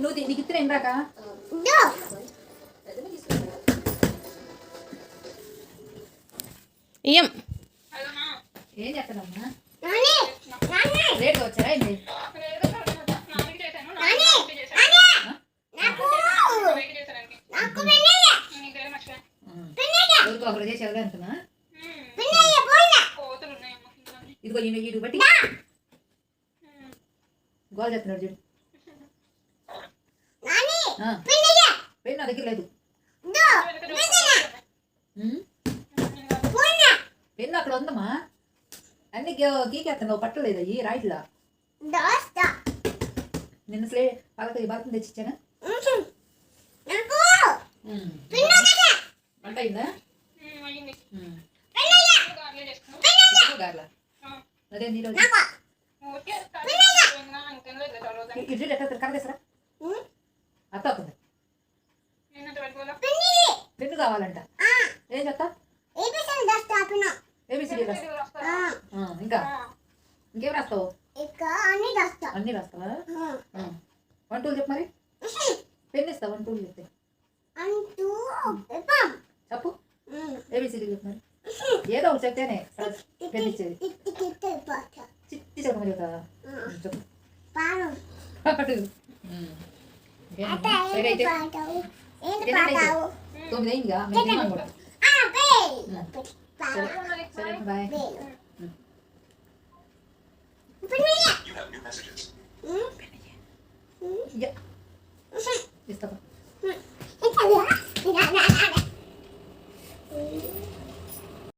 నువ్వు నీకు ఇస్తున్నా ఇందాక ఇయ్యం. ఏం చేస్తానమ్మా రేటు వచ్చారా ఏంటి ఒకరు చేసి ఎవరు అంటున్నా ఇదిగో ఇటు బట్టి గోల్ చెప్తున్నాడు చూడు పెన్ నా దగ్గర లేదు పెన్ను అక్కడ ఉందమ్మా అన్ని గీకేస్తున్నావు పట్టలేదు అయ్యి రాయిట్లా నిన్న బలకం తెచ్చిచ్చానా వంట అయిందా గార్లా అదే నీళ్ళు ఇడ్లీ ఎట్లా కరదేసరా అత్త అవుతుంది పెన్ను కావాలంట ఏం చెప్తా ఏబిసిడి రాస్తా ఇంకా ఇంకేం రాస్తావు అన్నీ రాస్తావా 1 2 చెప్పు మరి పెన్ ఇస్తా 1 2 చెప్తే చెప్పు ఏబిసిడి చెప్పు మరి ఏదో ఒకటి చెప్తేనే పెన్ ఇచ్చేది చిట్టి చెప్పు మరి చెప్పు సరే అయితే 9 అయిందిగా మేము కూడా సరే బాయ్ ఇస్తా